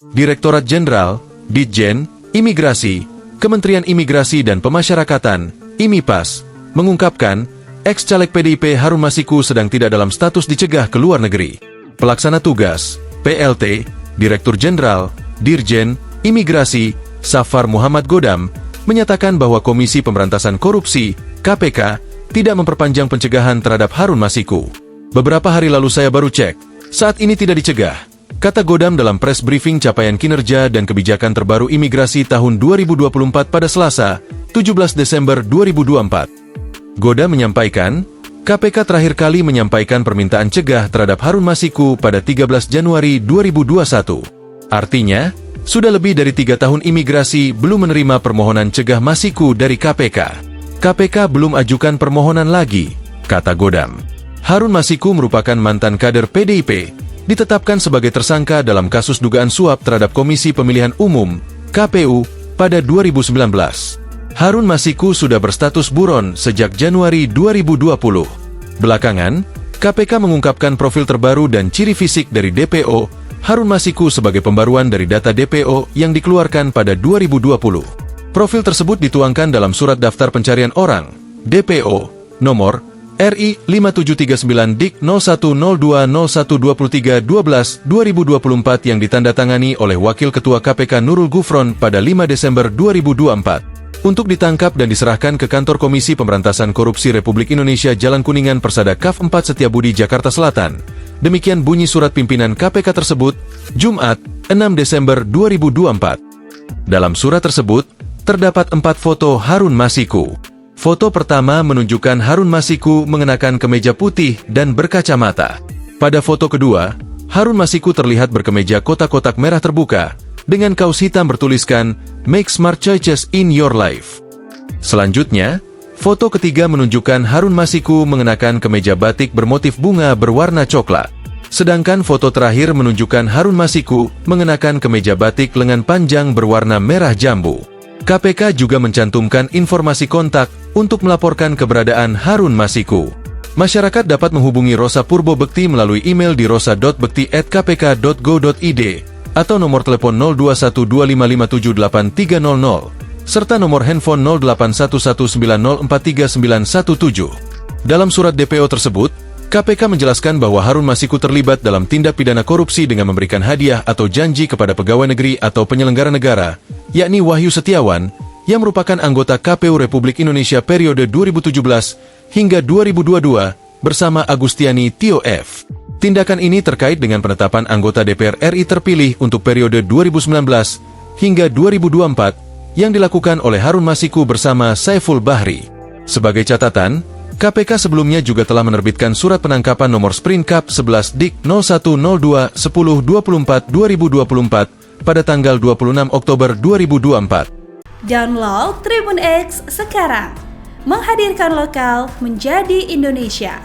Direktorat Jenderal, Ditjen, Imigrasi, Kementerian Imigrasi dan Pemasyarakatan, IMIPAS, mengungkapkan, ex-caleg PDIP Harun Masiku sedang tidak dalam status dicegah ke luar negeri. Pelaksana tugas, PLT, Direktur Jenderal, Dirjen, Imigrasi, Safar Muhammad Godam, menyatakan bahwa Komisi Pemberantasan Korupsi, KPK, tidak memperpanjang pencegahan terhadap Harun Masiku. Beberapa hari lalu saya baru cek, saat ini tidak dicegah, kata Godam dalam press briefing capaian kinerja dan kebijakan terbaru imigrasi tahun 2024 pada Selasa, 17 Desember 2024. Godam menyampaikan, KPK terakhir kali menyampaikan permintaan cegah terhadap Harun Masiku pada 13 Januari 2021. Artinya, sudah lebih dari 3 tahun imigrasi belum menerima permohonan cegah Masiku dari KPK. KPK belum ajukan permohonan lagi, kata Godam. Harun Masiku merupakan mantan kader PDIP, ditetapkan sebagai tersangka dalam kasus dugaan suap terhadap Komisi Pemilihan Umum, KPU, pada 2019. Harun Masiku sudah berstatus buron sejak Januari 2020. Belakangan, KPK mengungkapkan profil terbaru dan ciri fisik dari DPO, Harun Masiku sebagai pembaruan dari data DPO yang dikeluarkan pada 2020. Profil tersebut dituangkan dalam Surat Daftar Pencarian Orang, DPO, nomor RI 5739 Dik 0102012312-2024 yang ditandatangani oleh Wakil Ketua KPK Nurul Gufron pada 5 Desember 2024. Untuk ditangkap dan diserahkan ke kantor Komisi Pemberantasan Korupsi Republik Indonesia Jalan Kuningan Persada Kaf 4 Setiabudi Jakarta Selatan. Demikian bunyi surat pimpinan KPK tersebut, Jumat, 6 Desember 2024. Dalam surat tersebut, terdapat 4 foto Harun Masiku. Foto pertama menunjukkan Harun Masiku mengenakan kemeja putih dan berkacamata. Pada foto kedua, Harun Masiku terlihat berkemeja kotak-kotak merah terbuka, dengan kaos hitam bertuliskan, Make Smart Choices in Your Life. Selanjutnya, foto ketiga menunjukkan Harun Masiku mengenakan kemeja batik bermotif bunga berwarna coklat. Sedangkan foto terakhir menunjukkan Harun Masiku mengenakan kemeja batik lengan panjang berwarna merah jambu. KPK juga mencantumkan informasi kontak untuk melaporkan keberadaan Harun Masiku. Masyarakat dapat menghubungi Rosa Purbo Bekti melalui email di rosa.bekti@kpk.go.id atau nomor telepon 021255783000 serta nomor handphone 081190439117. Dalam surat DPO tersebut, KPK menjelaskan bahwa Harun Masiku terlibat dalam tindak pidana korupsi dengan memberikan hadiah atau janji kepada pegawai negeri atau penyelenggara negara, yakni Wahyu Setiawan, yang merupakan anggota KPU Republik Indonesia periode 2017 hingga 2022 bersama Agustiani Tio F. Tindakan ini terkait dengan penetapan anggota DPR RI terpilih untuk periode 2019 hingga 2024 yang dilakukan oleh Harun Masiku bersama Saiful Bahri. Sebagai catatan, KPK sebelumnya juga telah menerbitkan surat penangkapan nomor Sprint Cup 11 Dik 0102-1024-2024 pada tanggal 26 Oktober 2024. Download Tribun X sekarang, menghadirkan lokal menjadi Indonesia.